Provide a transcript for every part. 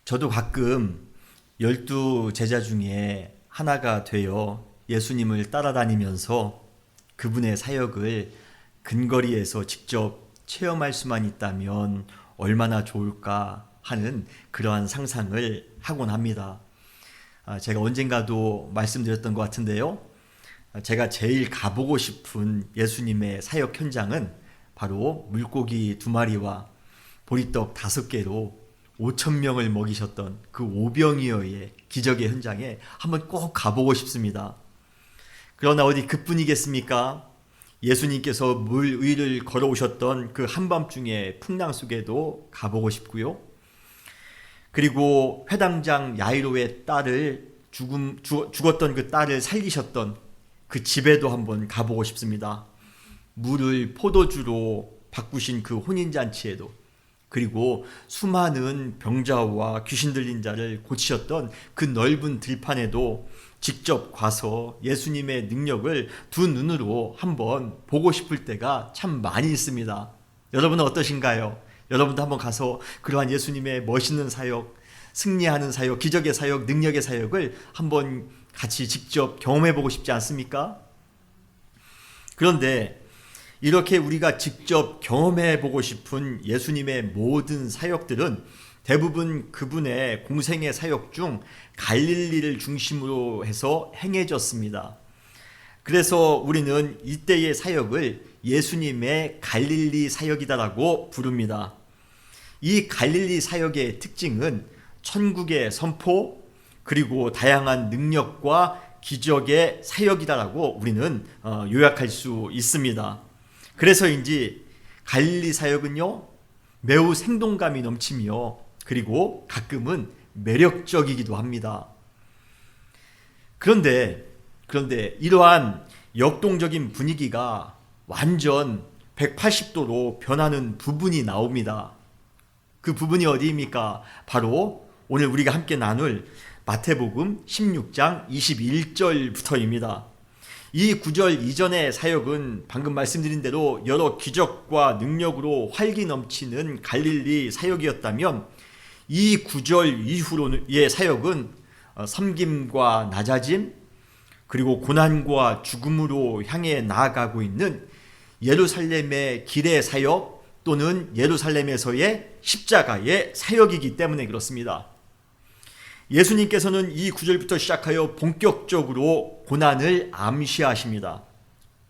저도 가끔 12제자 중에 하나가 되어 예수님을 따라다니면서 그분의 사역을 근거리에서 직접 체험할 수만 있다면 얼마나 좋을까 하는 그러한 상상을 하곤 합니다. 제가 언젠가도 말씀드렸던 것 같은데요. 제가 제일 가보고 싶은 예수님의 사역 현장은 바로 물고기 2마리와 보리떡 5개로 5천 명을 먹이셨던 그 오병이어의 기적의 현장에 한번 꼭 가보고 싶습니다. 그러나 어디 그뿐이겠습니까? 예수님께서 물 위를 걸어오셨던 그 한밤중의 풍랑 속에도 가보고 싶고요. 그리고 회당장 야이로의 딸을 죽었던 그 딸을 살리셨던 그 집에도 한번 가보고 싶습니다. 물을 포도주로 바꾸신 그 혼인잔치에도, 그리고 수많은 병자와 귀신 들린 자를 고치셨던 그 넓은 들판에도 직접 가서 예수님의 능력을 두 눈으로 한번 보고 싶을 때가 참 많이 있습니다. 여러분은 어떠신가요? 여러분도 한번 가서 그러한 예수님의 멋있는 사역, 승리하는 사역, 기적의 사역, 능력의 사역을 한번 같이 직접 경험해 보고 싶지 않습니까? 그런데 이렇게 우리가 직접 경험해 보고 싶은 예수님의 모든 사역들은 대부분 그분의 공생의 사역 중 갈릴리를 중심으로 해서 행해졌습니다. 그래서 우리는 이때의 사역을 예수님의 갈릴리 사역이다라고 부릅니다. 이 갈릴리 사역의 특징은 천국의 선포, 그리고 다양한 능력과 기적의 사역이다라고 우리는 요약할 수 있습니다. 그래서인지 갈릴리 사역은요, 매우 생동감이 넘치며 그리고 가끔은 매력적이기도 합니다. 그런데 이러한 역동적인 분위기가 완전 180도로 변하는 부분이 나옵니다. 그 부분이 어디입니까? 바로 오늘 우리가 함께 나눌 마태복음 16장 21절부터입니다. 이 구절 이전의 사역은 방금 말씀드린 대로 여러 기적과 능력으로 활기 넘치는 갈릴리 사역이었다면, 이 구절 이후로의 사역은 섬김과 낮아짐, 그리고 고난과 죽음으로 향해 나아가고 있는 예루살렘의 길의 사역 또는 예루살렘에서의 십자가의 사역이기 때문에 그렇습니다. 예수님께서는 이 구절부터 시작하여 본격적으로 고난을 암시하십니다.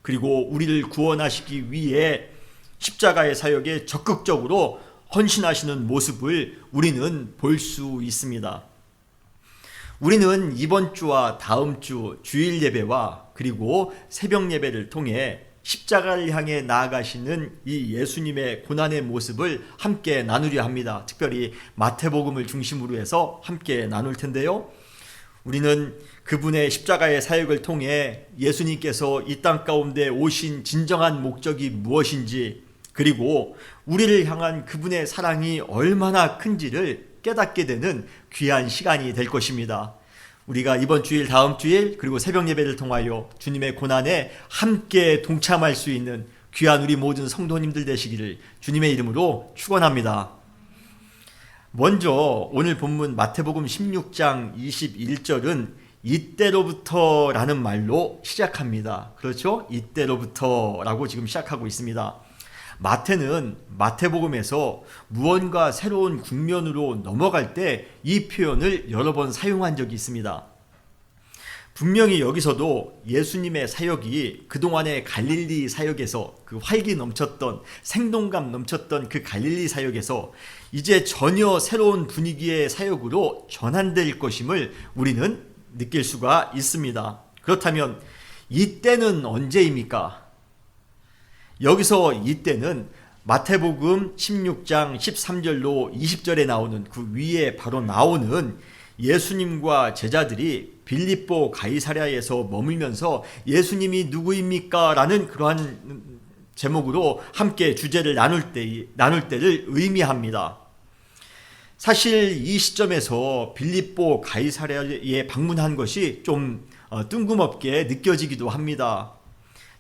그리고 우리를 구원하시기 위해 십자가의 사역에 적극적으로 헌신하시는 모습을 우리는 볼 수 있습니다. 우리는 이번 주와 다음 주 주일 예배와 그리고 새벽 예배를 통해 십자가를 향해 나아가시는 이 예수님의 고난의 모습을 함께 나누려 합니다. 특별히 마태복음을 중심으로 해서 함께 나눌 텐데요. 우리는 그분의 십자가의 사역을 통해 예수님께서 이 땅 가운데 오신 진정한 목적이 무엇인지, 그리고 우리를 향한 그분의 사랑이 얼마나 큰지를 깨닫게 되는 귀한 시간이 될 것입니다. 우리가 이번 주일, 다음 주일, 그리고 새벽 예배를 통하여 주님의 고난에 함께 동참할 수 있는 귀한 우리 모든 성도님들 되시기를 주님의 이름으로 축원합니다. 먼저 오늘 본문 마태복음 16장 21절은 이때로부터라는 말로 시작합니다. 그렇죠? 이때로부터라고 지금 시작하고 있습니다. 마태는 마태복음에서 무언가 새로운 국면으로 넘어갈 때 이 표현을 여러 번 사용한 적이 있습니다. 분명히 여기서도 예수님의 사역이 그동안의 갈릴리 사역에서, 그 활기 넘쳤던, 생동감 넘쳤던 그 갈릴리 사역에서 이제 전혀 새로운 분위기의 사역으로 전환될 것임을 우리는 느낄 수가 있습니다. 그렇다면 이때는 언제입니까? 여기서 이때는 마태복음 16장 13절로 20절에 나오는 그 위에 바로 나오는 예수님과 제자들이 빌립보 가이사랴에서 머물면서 예수님이 누구입니까? 라는 그러한 제목으로 함께 주제를 나눌 때를 의미합니다. 사실 이 시점에서 빌립보 가이사랴에 방문한 것이 좀 뜬금없게 느껴지기도 합니다.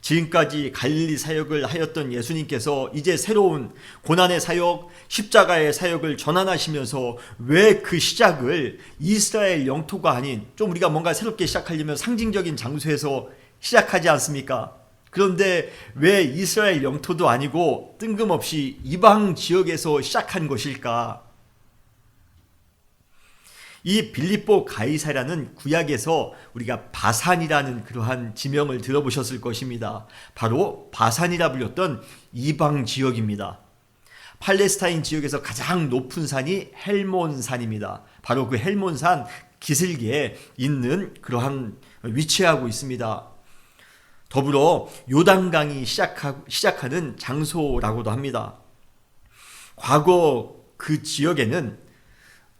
지금까지 갈릴리 사역을 하였던 예수님께서 이제 새로운 고난의 사역, 십자가의 사역을 전환하시면서 왜 그 시작을 이스라엘 영토가 아닌 좀 우리가 뭔가 새롭게 시작하려면 상징적인 장소에서 시작하지 않습니까? 그런데 왜 이스라엘 영토도 아니고 뜬금없이 이방 지역에서 시작한 것일까? 이 빌립보 가이사랴는 구약에서 우리가 바산이라는 그러한 지명을 들어보셨을 것입니다. 바로 바산이라 불렸던 이방 지역입니다. 팔레스타인 지역에서 가장 높은 산이 헬몬산입니다. 바로 그 헬몬산 기슭에 있는 그러한 위치하고 있습니다. 더불어 요단강이 시작하는 장소라고도 합니다. 과거 그 지역에는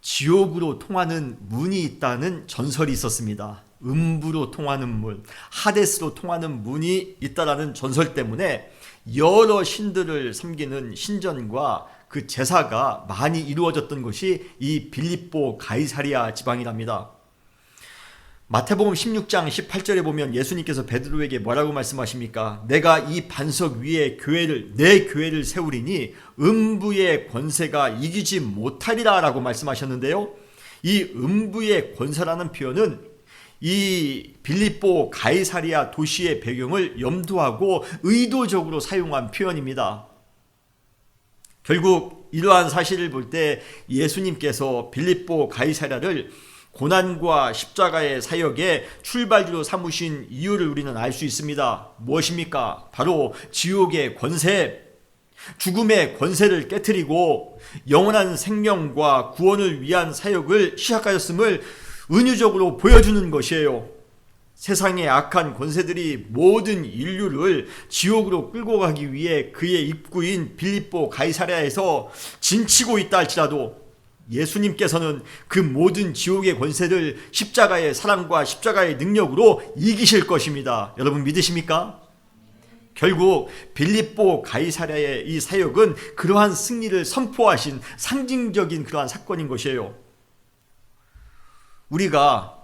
지옥으로 통하는 문이 있다는 전설이 있었습니다. 음부로 통하는 문, 하데스로 통하는 문이 있다라는 전설 때문에 여러 신들을 섬기는 신전과 그 제사가 많이 이루어졌던 것이 이 빌립보 가이사랴 지방이랍니다. 마태복음 16장 18절에 보면 예수님께서 베드로에게 뭐라고 말씀하십니까? 내가 이 반석 위에 내 교회를 세우리니 음부의 권세가 이기지 못하리라 라고 말씀하셨는데요. 이 음부의 권세라는 표현은 이 빌립보 가이사랴 도시의 배경을 염두하고 의도적으로 사용한 표현입니다. 결국 이러한 사실을 볼 때 예수님께서 빌립보 가이사랴를 고난과 십자가의 사역의 출발지로 삼으신 이유를 우리는 알 수 있습니다. 무엇입니까? 바로 지옥의 권세, 죽음의 권세를 깨트리고 영원한 생명과 구원을 위한 사역을 시작하였음을 은유적으로 보여주는 것이에요. 세상의 악한 권세들이 모든 인류를 지옥으로 끌고 가기 위해 그의 입구인 빌립보 가이사랴에서 진치고 있다 할지라도 예수님께서는 그 모든 지옥의 권세를 십자가의 사랑과 십자가의 능력으로 이기실 것입니다. 여러분 믿으십니까? 결국 빌립보 가이사랴의 이 사역은 그러한 승리를 선포하신 상징적인 그러한 사건인 것이에요. 우리가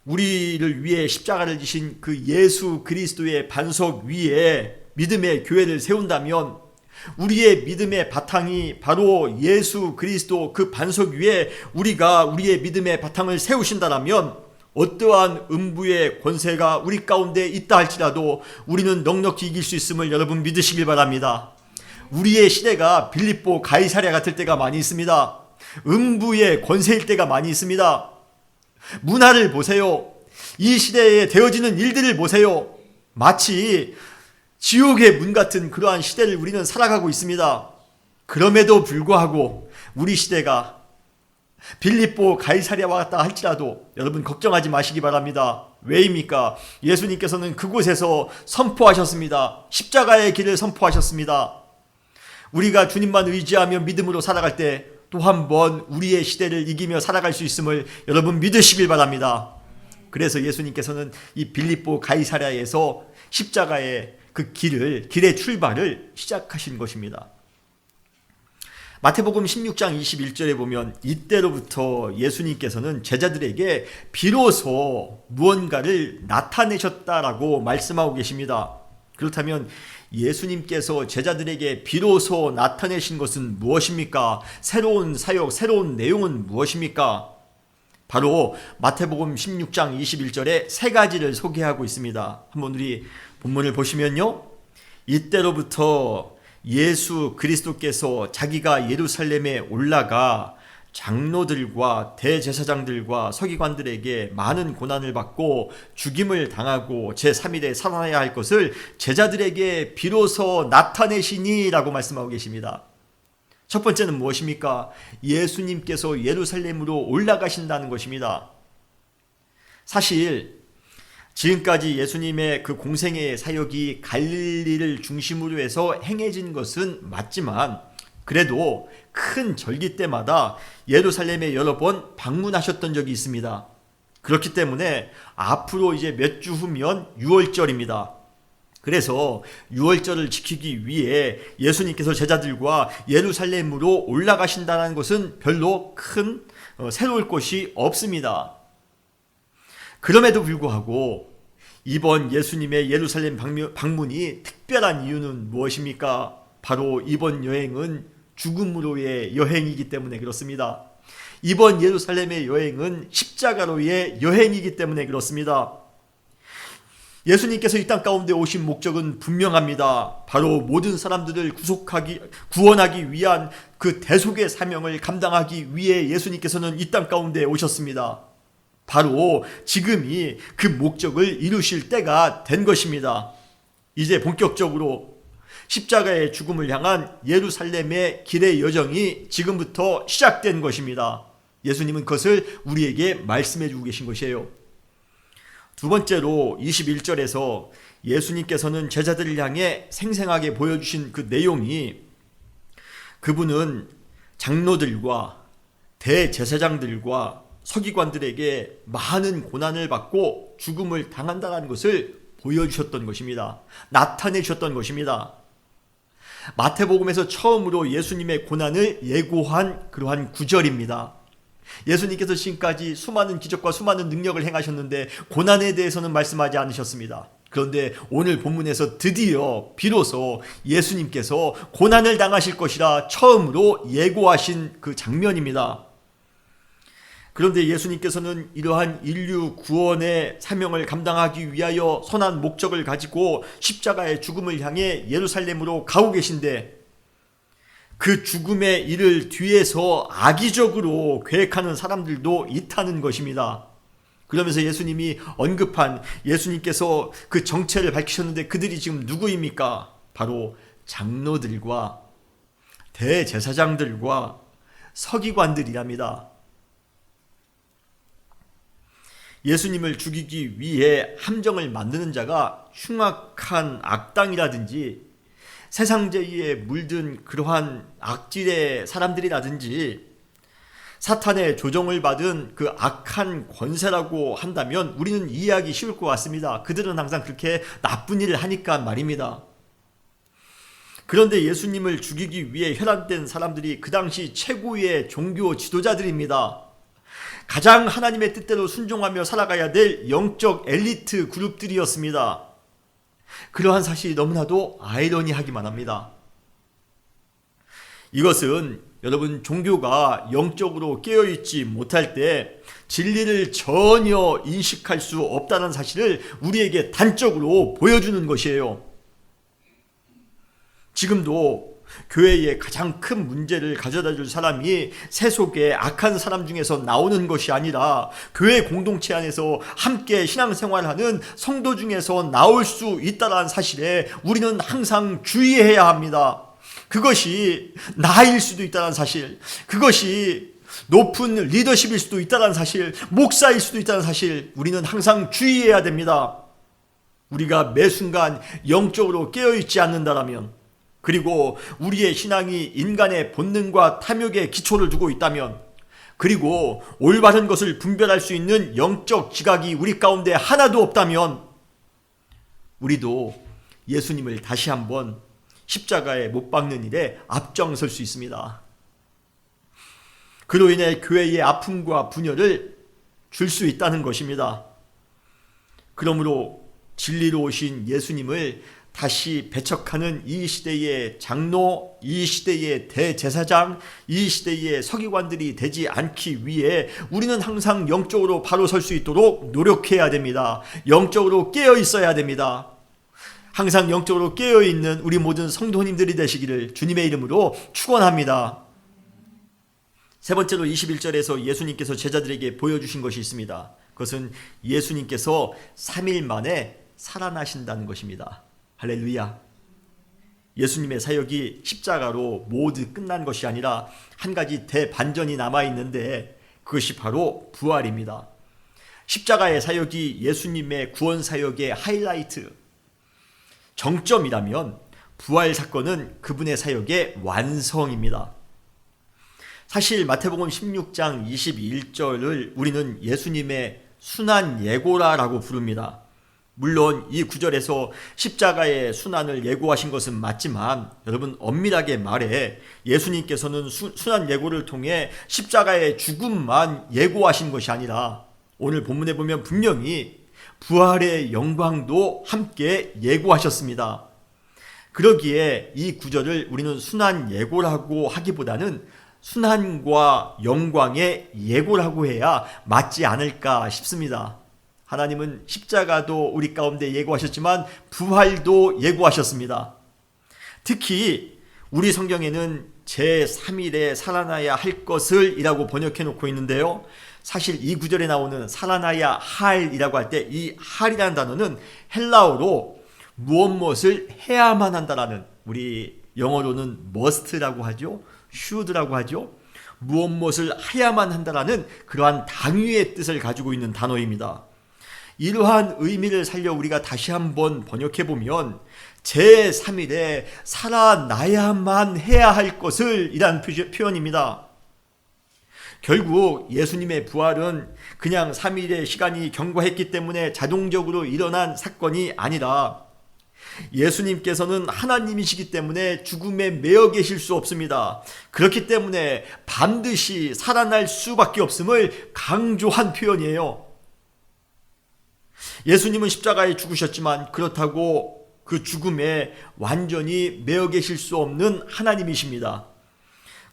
우리를 위해 십자가를 지신 그 예수 그리스도의 반석 위에 믿음의 교회를 세운다면 우리의 믿음의 바탕이 바로 예수 그리스도 그 반석 위에 우리가 우리의 믿음의 바탕을 세우신다라면 어떠한 음부의 권세가 우리 가운데 있다 할지라도 우리는 넉넉히 이길 수 있음을 여러분 믿으시길 바랍니다. 우리의 시대가 빌립보 가이사랴 같을 때가 많이 있습니다. 음부의 권세일 때가 많이 있습니다. 문화를 보세요. 이 시대에 되어지는 일들을 보세요. 마치 지옥의 문 같은 그러한 시대를 우리는 살아가고 있습니다. 그럼에도 불구하고 우리 시대가 빌립보 가이사랴와 같다 할지라도 여러분 걱정하지 마시기 바랍니다. 왜입니까? 예수님께서는 그곳에서 선포하셨습니다. 십자가의 길을 선포하셨습니다. 우리가 주님만 의지하며 믿음으로 살아갈 때 또 한 번 우리의 시대를 이기며 살아갈 수 있음을 여러분 믿으시길 바랍니다. 그래서 예수님께서는 이 빌립보 가이사랴에서 십자가의 그 길의 출발을 시작하신 것입니다. 마태복음 16장 21절에 보면 이때로부터 예수님께서는 제자들에게 비로소 무언가를 나타내셨다라고 말씀하고 계십니다. 그렇다면 예수님께서 제자들에게 비로소 나타내신 것은 무엇입니까? 새로운 사역, 새로운 내용은 무엇입니까? 바로 마태복음 16장 21절에 세 가지를 소개하고 있습니다. 한번 우리 본문을 보시면요. 이때로부터 예수 그리스도께서 자기가 예루살렘에 올라가 장로들과 대제사장들과 서기관들에게 많은 고난을 받고 죽임을 당하고 제3일에 살아나야 할 것을 제자들에게 비로소 나타내시니 라고 말씀하고 계십니다. 첫 번째는 무엇입니까? 예수님께서 예루살렘으로 올라가신다는 것입니다. 사실 지금까지 예수님의 그 공생의 사역이 갈릴리를 중심으로 해서 행해진 것은 맞지만 그래도 큰 절기 때마다 예루살렘에 여러 번 방문하셨던 적이 있습니다. 그렇기 때문에 앞으로 이제 몇 주 후면 6월절입니다. 그래서 6월절을 지키기 위해 예수님께서 제자들과 예루살렘으로 올라가신다는 것은 별로 큰 새로울 것이 없습니다. 그럼에도 불구하고 이번 예수님의 예루살렘 방문이 특별한 이유는 무엇입니까? 바로 이번 여행은 죽음으로의 여행이기 때문에 그렇습니다. 이번 예루살렘의 여행은 십자가로의 여행이기 때문에 그렇습니다. 예수님께서 이 땅 가운데 오신 목적은 분명합니다. 바로 모든 사람들을 구원하기 위한 그 대속의 사명을 감당하기 위해 예수님께서는 이 땅 가운데 오셨습니다. 바로 지금이 그 목적을 이루실 때가 된 것입니다. 이제 본격적으로 십자가의 죽음을 향한 예루살렘의 길의 여정이 지금부터 시작된 것입니다. 예수님은 그것을 우리에게 말씀해 주고 계신 것이에요. 두 번째로 21절에서 예수님께서는 제자들을 향해 생생하게 보여주신 그 내용이, 그분은 장로들과 대제사장들과 서기관들에게 많은 고난을 받고 죽음을 당한다는 것을 보여주셨던 것입니다. 나타내 주셨던 것입니다. 마태복음에서 처음으로 예수님의 고난을 예고한 그러한 구절입니다. 예수님께서 지금까지 수많은 기적과 수많은 능력을 행하셨는데 고난에 대해서는 말씀하지 않으셨습니다. 그런데 오늘 본문에서 드디어 비로소 예수님께서 고난을 당하실 것이라 처음으로 예고하신 그 장면입니다. 그런데 예수님께서는 이러한 인류 구원의 사명을 감당하기 위하여 선한 목적을 가지고 십자가의 죽음을 향해 예루살렘으로 가고 계신데, 그 죽음의 일을 뒤에서 악의적으로 계획하는 사람들도 있다는 것입니다. 그러면서 예수님이 언급한, 예수님께서 그 정체를 밝히셨는데 그들이 지금 누구입니까? 바로 장로들과 대제사장들과 서기관들이랍니다. 예수님을 죽이기 위해 함정을 만드는 자가 흉악한 악당이라든지 세상제의에 물든 그러한 악질의 사람들이라든지 사탄의 조종을 받은 그 악한 권세라고 한다면 우리는 이해하기 쉬울 것 같습니다. 그들은 항상 그렇게 나쁜 일을 하니까 말입니다. 그런데 예수님을 죽이기 위해 혈안된 사람들이 그 당시 최고의 종교 지도자들입니다. 가장 하나님의 뜻대로 순종하며 살아가야 될 영적 엘리트 그룹들이었습니다. 그러한 사실이 너무나도 아이러니하기만 합니다. 이것은 여러분, 종교가 영적으로 깨어있지 못할 때 진리를 전혀 인식할 수 없다는 사실을 우리에게 단적으로 보여주는 것이에요. 지금도 교회의 가장 큰 문제를 가져다 줄 사람이 세속의 악한 사람 중에서 나오는 것이 아니라 교회 공동체 안에서 함께 신앙생활하는 성도 중에서 나올 수 있다는 사실에 우리는 항상 주의해야 합니다. 그것이 나일 수도 있다는 사실, 그것이 높은 리더십일 수도 있다는 사실, 목사일 수도 있다는 사실, 우리는 항상 주의해야 됩니다. 우리가 매 순간 영적으로 깨어있지 않는다라면, 그리고 우리의 신앙이 인간의 본능과 탐욕에 기초를 두고 있다면, 그리고 올바른 것을 분별할 수 있는 영적 지각이 우리 가운데 하나도 없다면, 우리도 예수님을 다시 한번 십자가에 못 박는 일에 앞장설 수 있습니다. 그로 인해 교회의 아픔과 분열을 줄 수 있다는 것입니다. 그러므로 진리로 오신 예수님을 다시 배척하는 이 시대의 장로, 이 시대의 대제사장, 이 시대의 서기관들이 되지 않기 위해 우리는 항상 영적으로 바로 설 수 있도록 노력해야 됩니다. 영적으로 깨어 있어야 됩니다. 항상 영적으로 깨어있는 우리 모든 성도님들이 되시기를 주님의 이름으로 축원합니다. 세 번째로 21절에서 예수님께서 제자들에게 보여주신 것이 있습니다. 그것은 예수님께서 3일 만에 살아나신다는 것입니다. 할렐루야. 예수님의 사역이 십자가로 모두 끝난 것이 아니라 한 가지 대반전이 남아있는데, 그것이 바로 부활입니다. 십자가의 사역이 예수님의 구원 사역의 하이라이트, 정점이라면 부활 사건은 그분의 사역의 완성입니다. 사실 마태복음 16장 21절을 우리는 예수님의 순환 예고라라고 부릅니다. 물론 이 구절에서 십자가의 순환을 예고하신 것은 맞지만, 여러분, 엄밀하게 말해 예수님께서는 순환 예고를 통해 십자가의 죽음만 예고하신 것이 아니라 오늘 본문에 보면 분명히 부활의 영광도 함께 예고하셨습니다. 그러기에 이 구절을 우리는 순환 예고라고 하기보다는 순환과 영광의 예고라고 해야 맞지 않을까 싶습니다. 하나님은 십자가도 우리 가운데 예고하셨지만 부활도 예고하셨습니다. 특히 우리 성경에는 제3일에 살아나야 할 것을 이라고 번역해 놓고 있는데요. 사실 이 구절에 나오는 살아나야 할이라고 할 때 이 할이라는 단어는 헬라어로 무엇을 해야만 한다라는, 우리 영어로는 must라고 하죠. should라고 하죠. 무엇을 해야만 한다라는 그러한 당위의 뜻을 가지고 있는 단어입니다. 이러한 의미를 살려 우리가 다시 한번 번역해 보면 제3일에 살아나야만 해야 할 것을 이란 표현입니다. 결국 예수님의 부활은 그냥 3일의 시간이 경과했기 때문에 자동적으로 일어난 사건이 아니라 예수님께서는 하나님이시기 때문에 죽음에 매여 계실 수 없습니다. 그렇기 때문에 반드시 살아날 수밖에 없음을 강조한 표현이에요. 예수님은 십자가에 죽으셨지만 그렇다고 그 죽음에 완전히 매여 계실 수 없는 하나님이십니다.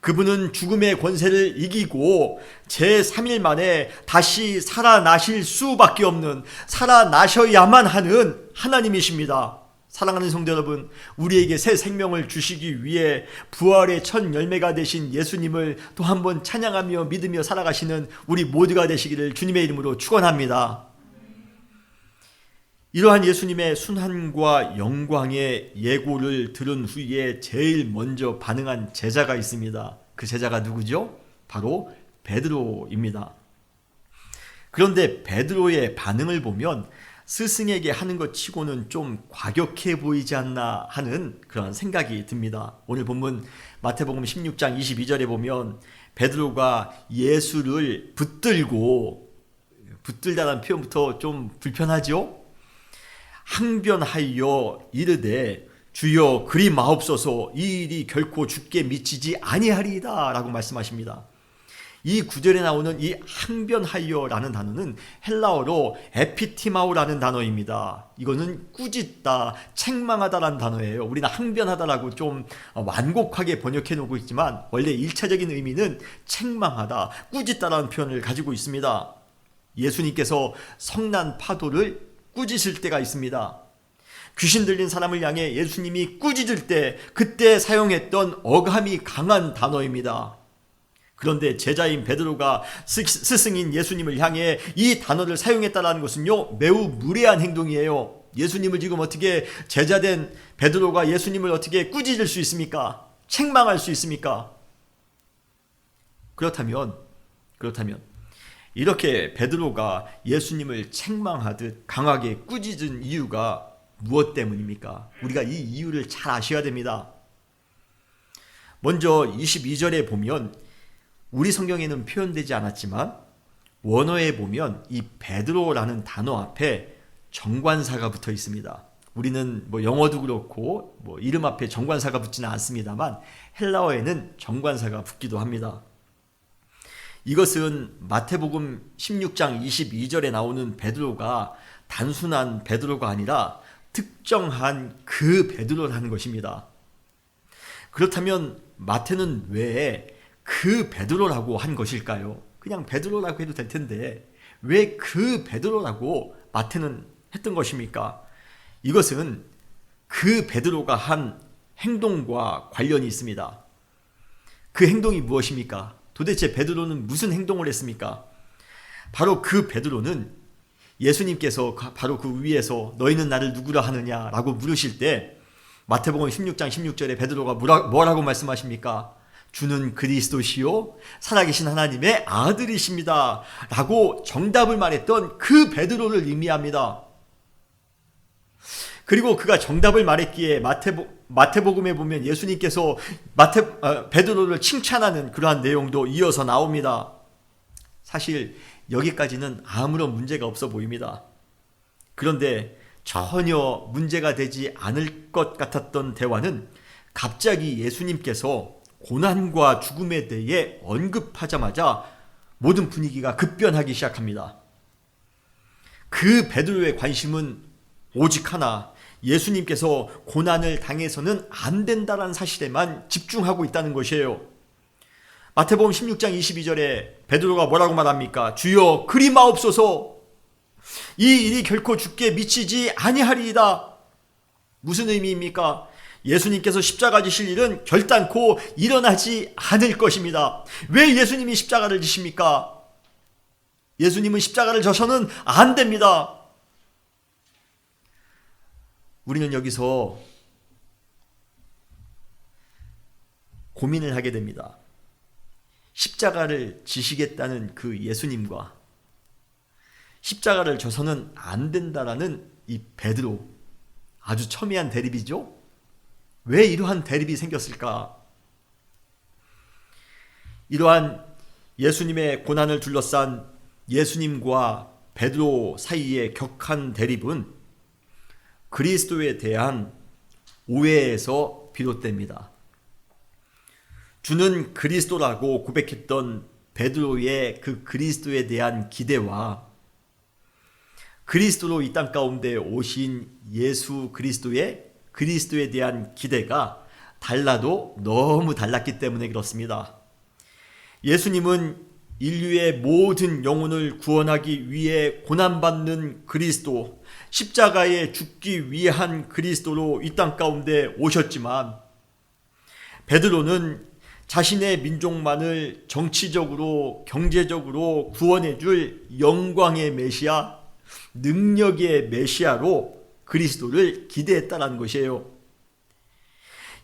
그분은 죽음의 권세를 이기고 제3일 만에 다시 살아나실 수밖에 없는, 살아나셔야만 하는 하나님이십니다. 사랑하는 성도 여러분, 우리에게 새 생명을 주시기 위해 부활의 첫 열매가 되신 예수님을 또 한 번 찬양하며 믿으며 살아가시는 우리 모두가 되시기를 주님의 이름으로 축원합니다. 이러한 예수님의 순환과 영광의 예고를 들은 후에 제일 먼저 반응한 제자가 있습니다. 그 제자가 누구죠? 바로 베드로입니다. 그런데 베드로의 반응을 보면 스승에게 하는 것 치고는 좀 과격해 보이지 않나 하는 그런 생각이 듭니다. 오늘 본문 마태복음 16장 22절에 보면 베드로가 예수를 붙들다라는 표현부터 좀 불편하죠? 항변하여 이르되 주여 그리 마옵소서, 이 일이 결코 주께 미치지 아니하리이다 라고 말씀하십니다. 이 구절에 나오는 이 항변하여라는 단어는 헬라어로 에피티마오라는 단어입니다. 이거는 꾸짖다, 책망하다라는 단어예요. 우리는 항변하다라고 좀 완곡하게 번역해 놓고 있지만 원래 1차적인 의미는 책망하다, 꾸짖다라는 표현을 가지고 있습니다. 예수님께서 성난 파도를 꾸짖을 때가 있습니다. 귀신 들린 사람을 향해 예수님이 꾸짖을 때 그때 사용했던 어감이 강한 단어입니다. 그런데 제자인 베드로가 스승인 예수님을 향해 이 단어를 사용했다는 것은요, 매우 무례한 행동이에요. 예수님을 지금 어떻게, 제자된 베드로가 예수님을 어떻게 꾸짖을 수 있습니까? 책망할 수 있습니까? 그렇다면 이렇게 베드로가 예수님을 책망하듯 강하게 꾸짖은 이유가 무엇 때문입니까? 우리가 이 이유를 잘 아셔야 됩니다. 먼저 22절에 보면 우리 성경에는 표현되지 않았지만 원어에 보면 이 베드로라는 단어 앞에 정관사가 붙어 있습니다. 우리는 영어도 그렇고 이름 앞에 정관사가 붙지는 않습니다만 헬라어에는 정관사가 붙기도 합니다. 이것은 마태복음 16장 22절에 나오는 베드로가 단순한 베드로가 아니라 특정한 그 베드로라는 것입니다. 그렇다면 마태는 왜 그 베드로라고 한 것일까요? 그냥 베드로라고 해도 될 텐데 왜 그 베드로라고 마태는 했던 것입니까? 이것은 그 베드로가 한 행동과 관련이 있습니다. 그 행동이 무엇입니까? 도대체 베드로는 무슨 행동을 했습니까? 바로 그 베드로는 예수님께서 바로 그 위에서 너희는 나를 누구라 하느냐라고 물으실 때 마태복음 16장 16절에 베드로가 뭐라고 말씀하십니까? 주는 그리스도시요 살아계신 하나님의 아들이십니다 라고 정답을 말했던 그 베드로를 의미합니다. 그리고 그가 정답을 말했기에 마태복음에 보면 예수님께서 베드로를 칭찬하는 그러한 내용도 이어서 나옵니다. 사실 여기까지는 아무런 문제가 없어 보입니다. 그런데 전혀 문제가 되지 않을 것 같았던 대화는 갑자기 예수님께서 고난과 죽음에 대해 언급하자마자 모든 분위기가 급변하기 시작합니다. 그 베드로의 관심은 오직 하나, 예수님께서 고난을 당해서는 안 된다는 사실에만 집중하고 있다는 것이에요. 마태복음 16장 22절에 베드로가 뭐라고 말합니까? 주여 그리 마옵소서, 이 일이 결코 주께 미치지 아니하리이다. 무슨 의미입니까? 예수님께서 십자가 지실 일은 결단코 일어나지 않을 것입니다. 왜 예수님이 십자가를 지십니까? 예수님은 십자가를 져서는 안 됩니다. 우리는 여기서 고민을 하게 됩니다. 십자가를 지시겠다는 그 예수님과 십자가를 져서는 안 된다라는 이 베드로, 아주 첨예한 대립이죠? 왜 이러한 대립이 생겼을까? 이러한 예수님의 고난을 둘러싼 예수님과 베드로 사이의 격한 대립은 그리스도에 대한 오해에서 비롯됩니다. 주는 그리스도라고 고백했던 베드로의 그 그리스도에 대한 기대와 그리스도로 이 땅 가운데 오신 예수 그리스도에 대한 기대가 달라도 너무 달랐기 때문에 그렇습니다. 예수님은 인류의 모든 영혼을 구원하기 위해 고난받는 그리스도, 십자가에 죽기 위한 그리스도로 이 땅 가운데 오셨지만, 베드로는 자신의 민족만을 정치적으로 경제적으로 구원해 줄 영광의 메시아, 능력의 메시아로 그리스도를 기대했다는 것이에요.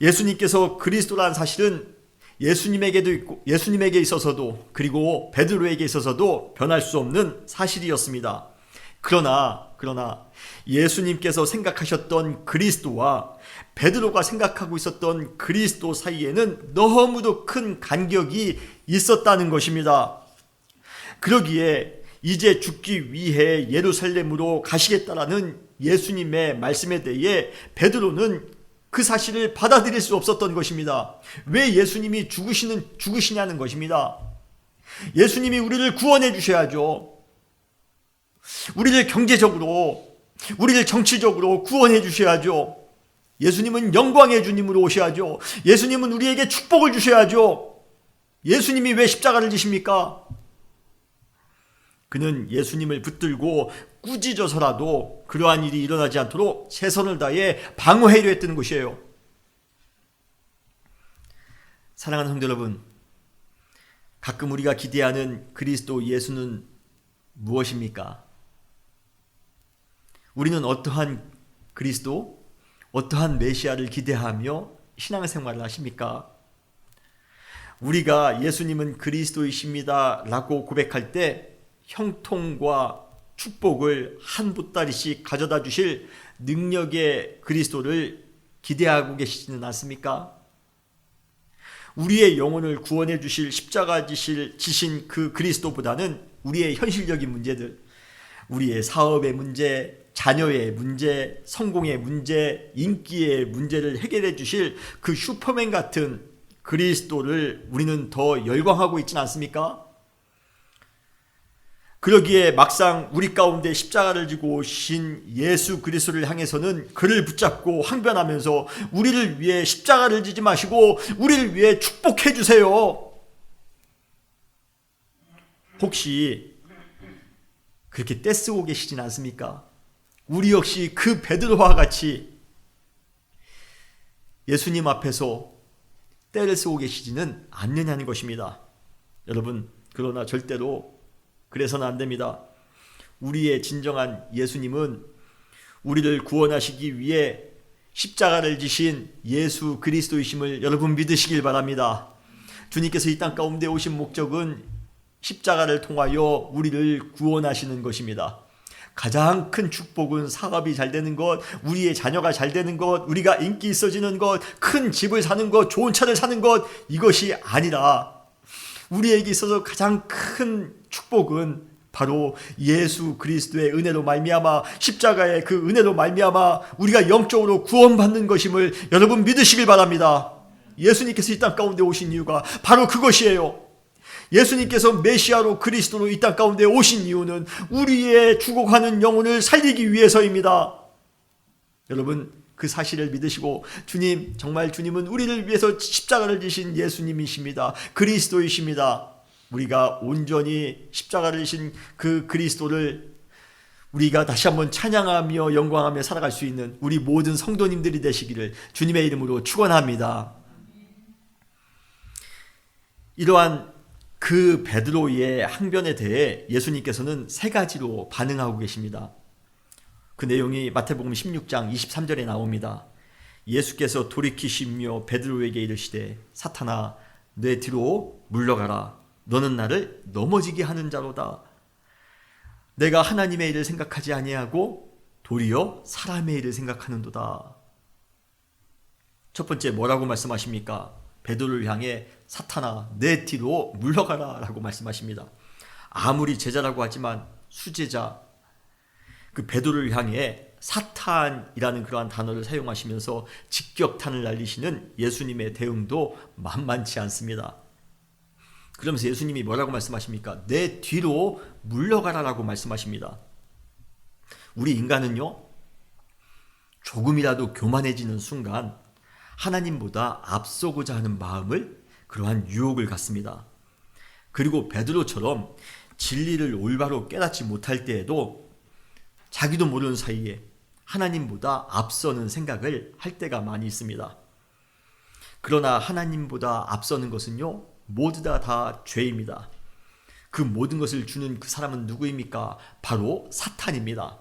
예수님께서 그리스도라는 사실은 예수님에게도 있고, 예수님에게 있어서도, 그리고 베드로에게 있어서도 변할 수 없는 사실이었습니다. 그러나 예수님께서 생각하셨던 그리스도와 베드로가 생각하고 있었던 그리스도 사이에는 너무도 큰 간격이 있었다는 것입니다. 그러기에 이제 죽기 위해 예루살렘으로 가시겠다라는 예수님의 말씀에 대해 베드로는 그 사실을 받아들일 수 없었던 것입니다. 왜 예수님이 죽으시냐는 것입니다. 예수님이 우리를 구원해 주셔야죠. 우리를 경제적으로, 우리를 정치적으로 구원해 주셔야죠. 예수님은 영광의 주님으로 오셔야죠. 예수님은 우리에게 축복을 주셔야죠. 예수님이 왜 십자가를 지십니까? 그는 예수님을 붙들고 꾸짖어서라도 그러한 일이 일어나지 않도록 최선을 다해 방어하려 했던 것이에요. 사랑하는 성도 여러분, 가끔 우리가 기대하는 그리스도 예수는 무엇입니까? 우리는 어떠한 그리스도, 어떠한 메시아를 기대하며 신앙생활을 하십니까? 우리가 예수님은 그리스도이십니다 라고 고백할 때 형통과 축복을 한 보따리씩 가져다 주실 능력의 그리스도를 기대하고 계시지는 않습니까? 우리의 영혼을 구원해 주실 십자가 지신 그 그리스도보다는 우리의 현실적인 문제들, 우리의 사업의 문제, 자녀의 문제, 성공의 문제, 인기의 문제를 해결해 주실 그 슈퍼맨 같은 그리스도를 우리는 더 열광하고 있지는 않습니까? 그러기에 막상 우리 가운데 십자가를 지고 오신 예수 그리스도를 향해서는 그를 붙잡고 항변하면서 우리를 위해 십자가를 지지 마시고 우리를 위해 축복해 주세요. 혹시 그렇게 떼쓰고 계시진 않습니까? 우리 역시 그 베드로와 같이 예수님 앞에서 떼를 쓰고 계시지는 않느냐는 것입니다. 여러분, 그러나 절대로 그래서는 안 됩니다. 우리의 진정한 예수님은 우리를 구원하시기 위해 십자가를 지신 예수 그리스도이심을 여러분 믿으시길 바랍니다. 주님께서 이 땅 가운데 오신 목적은 십자가를 통하여 우리를 구원하시는 것입니다. 가장 큰 축복은 사업이 잘 되는 것, 우리의 자녀가 잘 되는 것, 우리가 인기 있어지는 것, 큰 집을 사는 것, 좋은 차를 사는 것, 이것이 아니라 우리에게 있어서 가장 큰 축복은 바로 예수 그리스도의 은혜로 말미암아, 십자가의 그 은혜로 말미암아 우리가 영적으로 구원받는 것임을 여러분 믿으시길 바랍니다. 예수님께서 이 땅 가운데 오신 이유가 바로 그것이에요. 예수님께서 메시아로 그리스도로 이 땅 가운데 오신 이유는 우리의 죽어가는 영혼을 살리기 위해서입니다. 여러분, 그 사실을 믿으시고 주님, 정말 주님은 우리를 위해서 십자가를 지신 예수님이십니다. 그리스도이십니다. 우리가 온전히 십자가를 지신 그 그리스도를 우리가 다시 한번 찬양하며 영광하며 살아갈 수 있는 우리 모든 성도님들이 되시기를 주님의 이름으로 축원합니다. 이러한 그 베드로의 항변에 대해 예수님께서는 세 가지로 반응하고 계십니다. 그 내용이 마태복음 16장 23절에 나옵니다. 예수께서 돌이키시며 베드로에게 이르시되 사탄아 내 뒤로 물러가라. 너는 나를 넘어지게 하는 자로다. 내가 하나님의 일을 생각하지 아니하고 도리어 사람의 일을 생각하는도다. 첫 번째 뭐라고 말씀하십니까? 베드로를 향해 사탄아 내 뒤로 물러가라 라고 말씀하십니다. 아무리 제자라고 하지만 수제자 그 베드로를 향해 사탄이라는 그러한 단어를 사용하시면서 직격탄을 날리시는 예수님의 대응도 만만치 않습니다. 그러면서 예수님이 뭐라고 말씀하십니까? 내 뒤로 물러가라라고 말씀하십니다. 우리 인간은요, 조금이라도 교만해지는 순간 하나님보다 앞서고자 하는 마음을, 그러한 유혹을 갖습니다. 그리고 베드로처럼 진리를 올바로 깨닫지 못할 때에도 자기도 모르는 사이에 하나님보다 앞서는 생각을 할 때가 많이 있습니다. 그러나 하나님보다 앞서는 것은요, 모두 다 죄입니다. 그 모든 것을 주는 그 사람은 누구입니까? 바로 사탄입니다.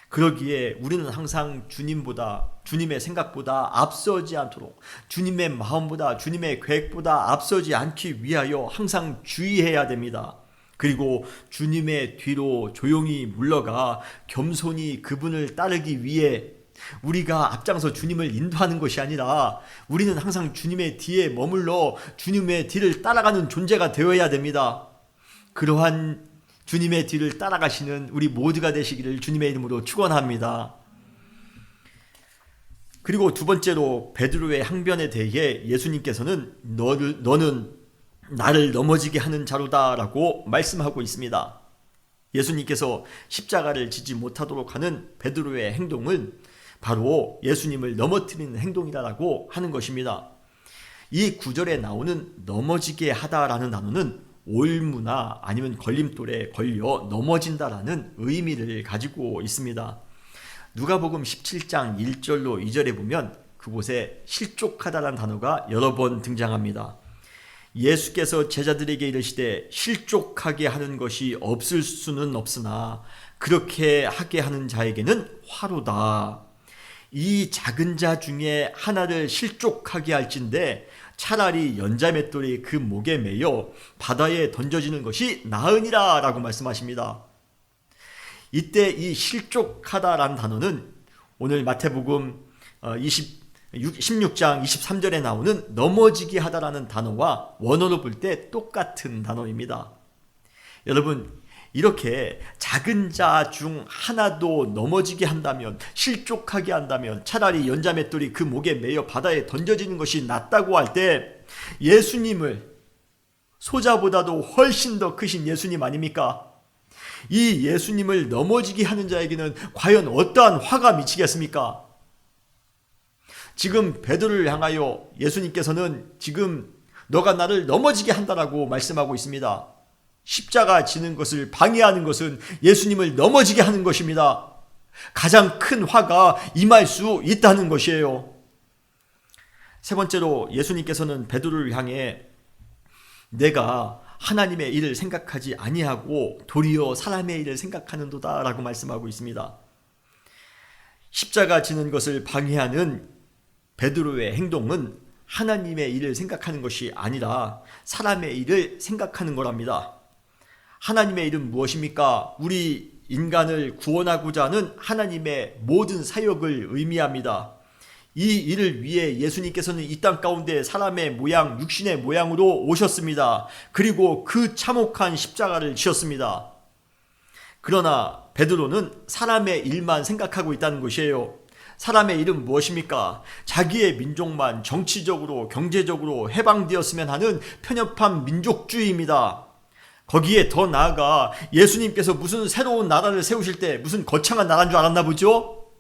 그러기에 우리는 항상 주님보다, 주님의 생각보다 앞서지 않도록, 주님의 마음보다, 주님의 계획보다 앞서지 않기 위하여 항상 주의해야 됩니다. 그리고 주님의 뒤로 조용히 물러가 겸손히 그분을 따르기 위해 우리가 앞장서 주님을 인도하는 것이 아니라 우리는 항상 주님의 뒤에 머물러 주님의 뒤를 따라가는 존재가 되어야 됩니다. 그러한 주님의 뒤를 따라가시는 우리 모두가 되시기를 주님의 이름으로 축원합니다. 그리고 두 번째로 베드로의 항변에 대해 예수님께서는 너는 나를 넘어지게 하는 자로다 라고 말씀하고 있습니다. 예수님께서 십자가를 지지 못하도록 하는 베드로의 행동은 바로 예수님을 넘어뜨리는 행동이라고 하는 것입니다. 이 구절에 나오는 넘어지게 하다라는 단어는 올무나 아니면 걸림돌에 걸려 넘어진다라는 의미를 가지고 있습니다. 누가복음 17장 1절로 2절에 보면 그곳에 실족하다라는 단어가 여러 번 등장합니다. 예수께서 제자들에게 이르시되 실족하게 하는 것이 없을 수는 없으나 그렇게 하게 하는 자에게는 화로다. 이 작은 자 중에 하나를 실족하게 할진대 차라리 연자맷돌이 그 목에 매여 바다에 던져지는 것이 나으니라 라고 말씀하십니다. 이때 이 실족하다라는 단어는 오늘 마태복음 16장 23절에 나오는 넘어지게 하다라는 단어와 원어로 볼 때 똑같은 단어입니다. 여러분, 이렇게 작은 자 중 하나도 넘어지게 한다면, 실족하게 한다면 차라리 연자맷돌이 그 목에 매여 바다에 던져지는 것이 낫다고 할 때 예수님을, 소자보다도 훨씬 더 크신 예수님 아닙니까? 이 예수님을 넘어지게 하는 자에게는 과연 어떠한 화가 미치겠습니까? 지금 베드로를 향하여 예수님께서는 지금 너가 나를 넘어지게 한다라고 말씀하고 있습니다. 십자가 지는 것을 방해하는 것은 예수님을 넘어지게 하는 것입니다. 가장 큰 화가 임할 수 있다는 것이에요. 세 번째로 예수님께서는 베드로를 향해 내가 하나님의 일을 생각하지 아니하고 도리어 사람의 일을 생각하는도다 라고 말씀하고 있습니다. 십자가 지는 것을 방해하는 베드로의 행동은 하나님의 일을 생각하는 것이 아니라 사람의 일을 생각하는 거랍니다. 하나님의 일은 무엇입니까? 우리 인간을 구원하고자 하는 하나님의 모든 사역을 의미합니다. 이 일을 위해 예수님께서는 이 땅 가운데 사람의 모양, 육신의 모양으로 오셨습니다. 그리고 그 참혹한 십자가를 지셨습니다. 그러나 베드로는 사람의 일만 생각하고 있다는 것이에요. 사람의 일은 무엇입니까? 자기의 민족만 정치적으로 경제적으로 해방되었으면 하는 편협한 민족주의입니다. 거기에 더 나아가 예수님께서 무슨 새로운 나라를 세우실 때 무슨 거창한 나라인 줄 알았나 보죠?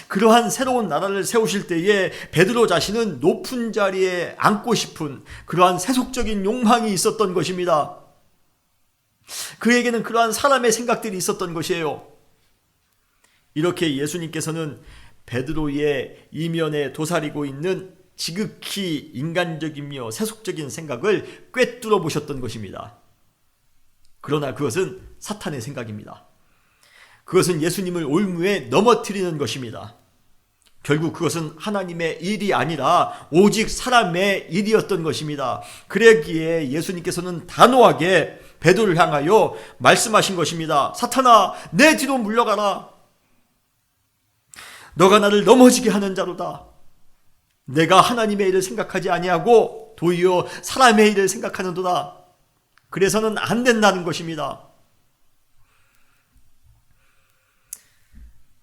그러한 새로운 나라를 세우실 때에 베드로 자신은 높은 자리에 앉고 싶은 그러한 세속적인 욕망이 있었던 것입니다. 그에게는 그러한 사람의 생각들이 있었던 것이에요. 이렇게 예수님께서는 베드로의 이면에 도사리고 있는 지극히 인간적이며 세속적인 생각을 꿰뚫어 보셨던 것입니다. 그러나 그것은 사탄의 생각입니다. 그것은 예수님을 올무에 넘어뜨리는 것입니다. 결국 그것은 하나님의 일이 아니라 오직 사람의 일이었던 것입니다. 그러기에 예수님께서는 단호하게 베드로를 향하여 말씀하신 것입니다. 사탄아, 내 뒤로 물러가라. 너가 나를 넘어지게 하는 자로다. 내가 하나님의 일을 생각하지 아니하고 도리어 사람의 일을 생각하는도다. 그래서는 안 된다는 것입니다.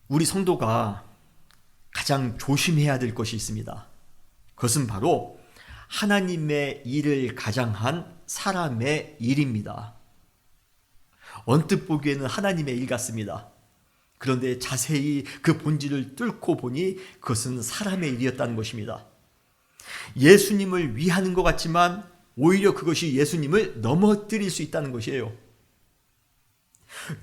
우리 성도가 가장 조심해야 될 것이 있습니다. 그것은 바로 하나님의 일을 가장한 사람의 일입니다. 언뜻 보기에는 하나님의 일 같습니다. 그런데 자세히 그 본질을 뚫고 보니 그것은 사람의 일이었다는 것입니다. 예수님을 위하는 것 같지만 오히려 그것이 예수님을 넘어뜨릴 수 있다는 것이에요.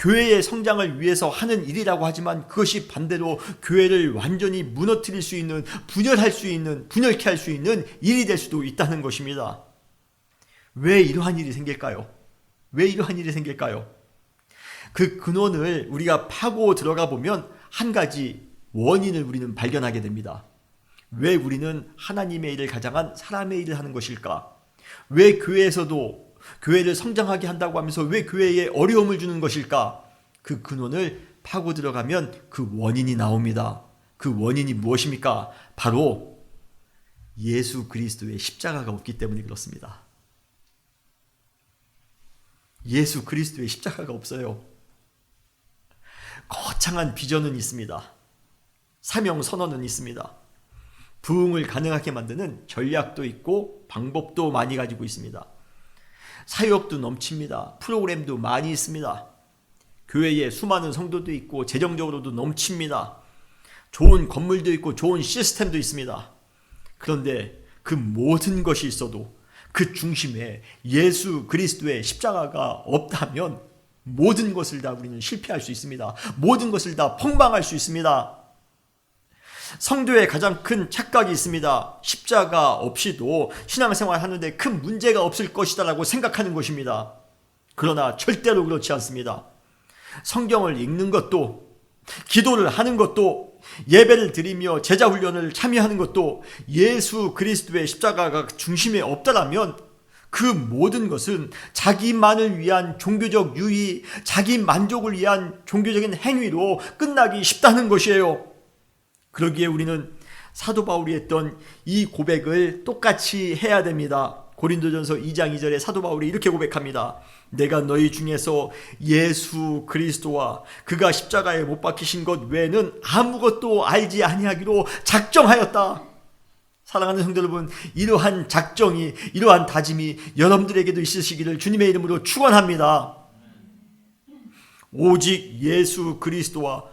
교회의 성장을 위해서 하는 일이라고 하지만 그것이 반대로 교회를 완전히 무너뜨릴 수 있는, 분열케 할 수 있는 일이 될 수도 있다는 것입니다. 왜 이러한 일이 생길까요? 그 근원을 우리가 파고 들어가 보면 한 가지 원인을 우리는 발견하게 됩니다. 왜 우리는 하나님의 일을 가장한 사람의 일을 하는 것일까? 왜 교회에서도 교회를 성장하게 한다고 하면서 왜 교회에 어려움을 주는 것일까? 그 근원을 파고 들어가면 그 원인이 나옵니다. 그 원인이 무엇입니까? 바로 예수 그리스도의 십자가가 없기 때문에 그렇습니다. 예수 그리스도의 십자가가 없어요. 거창한 비전은 있습니다. 사명 선언은 있습니다. 부흥을 가능하게 만드는 전략도 있고 방법도 많이 가지고 있습니다. 사역도 넘칩니다. 프로그램도 많이 있습니다. 교회에 수많은 성도도 있고 재정적으로도 넘칩니다. 좋은 건물도 있고 좋은 시스템도 있습니다. 그런데 그 모든 것이 있어도 그 중심에 예수 그리스도의 십자가가 없다면 모든 것을 다 우리는 실패할 수 있습니다. 모든 것을 다 폭망할 수 있습니다. 성도의 가장 큰 착각이 있습니다. 십자가 없이도 신앙생활 하는데 큰 문제가 없을 것이다 라고 생각하는 것입니다. 그러나 절대로 그렇지 않습니다. 성경을 읽는 것도, 기도를 하는 것도, 예배를 드리며 제자훈련을 참여하는 것도 예수 그리스도의 십자가가 중심에 없다라면 그 모든 것은 자기만을 위한 종교적 유의, 자기 만족을 위한 종교적인 행위로 끝나기 쉽다는 것이에요. 그러기에 우리는 사도 바울이 했던 이 고백을 똑같이 해야 됩니다. 고린도전서 2장 2절에 사도 바울이 이렇게 고백합니다. 내가 너희 중에서 예수 그리스도와 그가 십자가에 못 박히신 것 외에는 아무것도 알지 아니하기로 작정하였다. 사랑하는 성도 여러분, 이러한 작정이, 이러한 다짐이 여러분들에게도 있으시기를 주님의 이름으로 축원합니다. 오직 예수 그리스도와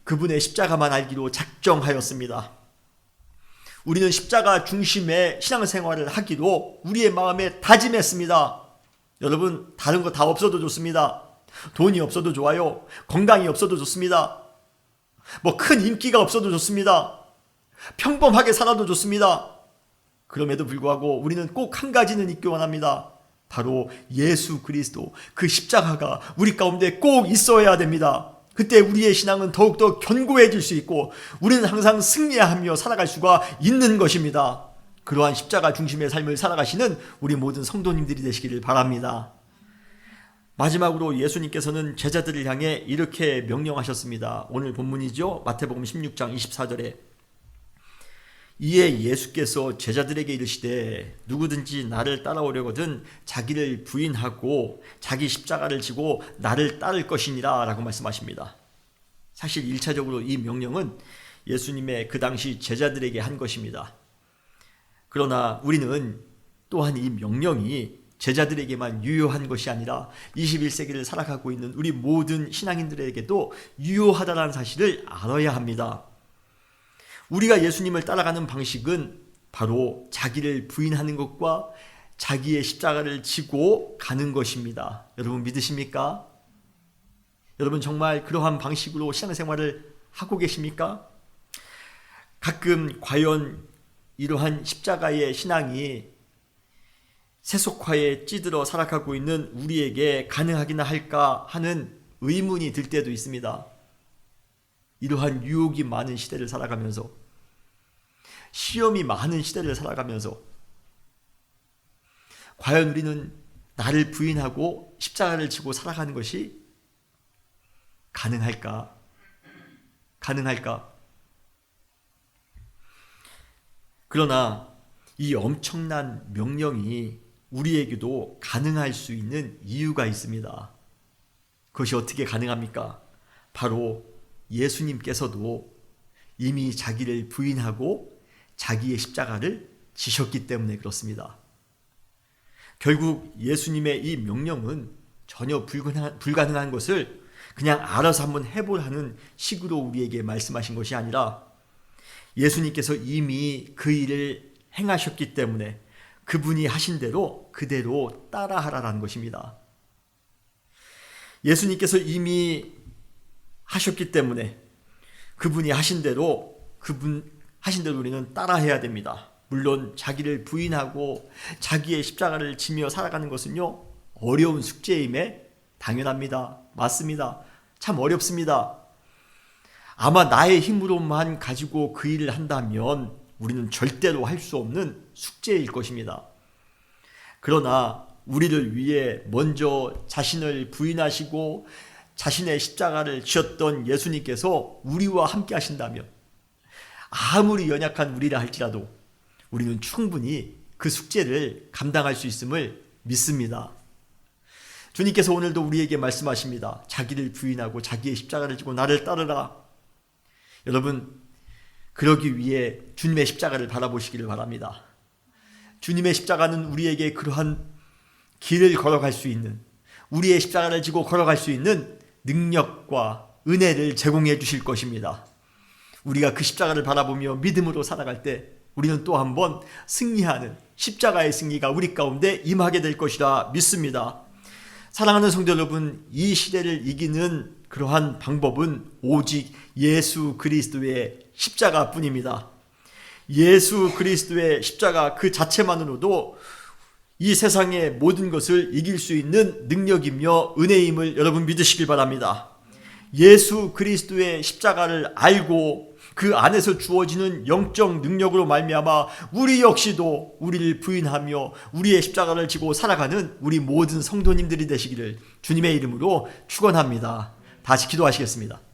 그분의 십자가만 알기로 작정하였습니다. 우리는 십자가 중심의 신앙생활을 하기로 우리의 마음에 다짐했습니다. 여러분, 다른 거 다 없어도 좋습니다. 돈이 없어도 좋아요. 건강이 없어도 좋습니다. 큰 인기가 없어도 좋습니다. 평범하게 살아도 좋습니다. 그럼에도 불구하고 우리는 꼭 한 가지는 있기 원합니다. 바로 예수 그리스도, 그 십자가가 우리 가운데 꼭 있어야 됩니다. 그때 우리의 신앙은 더욱더 견고해질 수 있고 우리는 항상 승리하며 살아갈 수가 있는 것입니다. 그러한 십자가 중심의 삶을 살아가시는 우리 모든 성도님들이 되시기를 바랍니다. 마지막으로 예수님께서는 제자들을 향해 이렇게 명령하셨습니다. 오늘 본문이죠. 마태복음 16장 24절에 이에 예수께서 제자들에게 이르시되 누구든지 나를 따라오려거든 자기를 부인하고 자기 십자가를 지고 나를 따를 것이니라 라고 말씀하십니다. 사실 1차적으로 이 명령은 예수님의 그 당시 제자들에게 한 것입니다. 그러나 우리는 또한 이 명령이 제자들에게만 유효한 것이 아니라 21세기를 살아가고 있는 우리 모든 신앙인들에게도 유효하다는 사실을 알아야 합니다. 우리가 예수님을 따라가는 방식은 바로 자기를 부인하는 것과 자기의 십자가를 지고 가는 것입니다. 여러분 믿으십니까? 여러분 정말 그러한 방식으로 신앙생활을 하고 계십니까? 가끔 과연 이러한 십자가의 신앙이 세속화에 찌들어 살아가고 있는 우리에게 가능하기나 할까 하는 의문이 들 때도 있습니다. 이러한 유혹이 많은 시대를 살아가면서, 시험이 많은 시대를 살아가면서 과연 우리는 나를 부인하고 십자가를 지고 살아가는 것이 가능할까? 그러나 이 엄청난 명령이 우리에게도 가능할 수 있는 이유가 있습니다. 그것이 어떻게 가능합니까? 바로 예수님께서도 이미 자기를 부인하고 자기의 십자가를 지셨기 때문에 그렇습니다. 결국 예수님의 이 명령은 전혀 불가능한 것을 그냥 알아서 한번 해보라는 식으로 우리에게 말씀하신 것이 아니라 예수님께서 이미 그 일을 행하셨기 때문에 그분이 하신 대로 그대로 따라하라는 것입니다. 예수님께서 이미 하셨기 때문에 그분이 하신 대로 우리는 따라해야 됩니다. 물론 자기를 부인하고 자기의 십자가를 지며 살아가는 것은요, 어려운 숙제임에 당연합니다. 맞습니다. 참 어렵습니다. 아마 나의 힘으로만 가지고 그 일을 한다면 우리는 절대로 할 수 없는 숙제일 것입니다. 그러나 우리를 위해 먼저 자신을 부인하시고 자신의 십자가를 지었던 예수님께서 우리와 함께 하신다면 아무리 연약한 우리라 할지라도 우리는 충분히 그 숙제를 감당할 수 있음을 믿습니다. 주님께서 오늘도 우리에게 말씀하십니다. 자기를 부인하고 자기의 십자가를 지고 나를 따르라. 여러분, 그러기 위해 주님의 십자가를 바라보시기를 바랍니다. 주님의 십자가는 우리에게 그러한 길을 걸어갈 수 있는, 우리의 십자가를 지고 걸어갈 수 있는 능력과 은혜를 제공해 주실 것입니다. 우리가 그 십자가를 바라보며 믿음으로 살아갈 때 우리는 또 한 번 승리하는 십자가의 승리가 우리 가운데 임하게 될 것이라 믿습니다. 사랑하는 성도 여러분, 이 시대를 이기는 그러한 방법은 오직 예수 그리스도의 십자가뿐입니다. 예수 그리스도의 십자가 그 자체만으로도 이 세상의 모든 것을 이길 수 있는 능력이며 은혜임을 여러분 믿으시길 바랍니다. 예수 그리스도의 십자가를 알고 그 안에서 주어지는 영적 능력으로 말미암아 우리 역시도 우리를 부인하며 우리의 십자가를 지고 살아가는 우리 모든 성도님들이 되시기를 주님의 이름으로 축원합니다. 다시 기도하시겠습니다.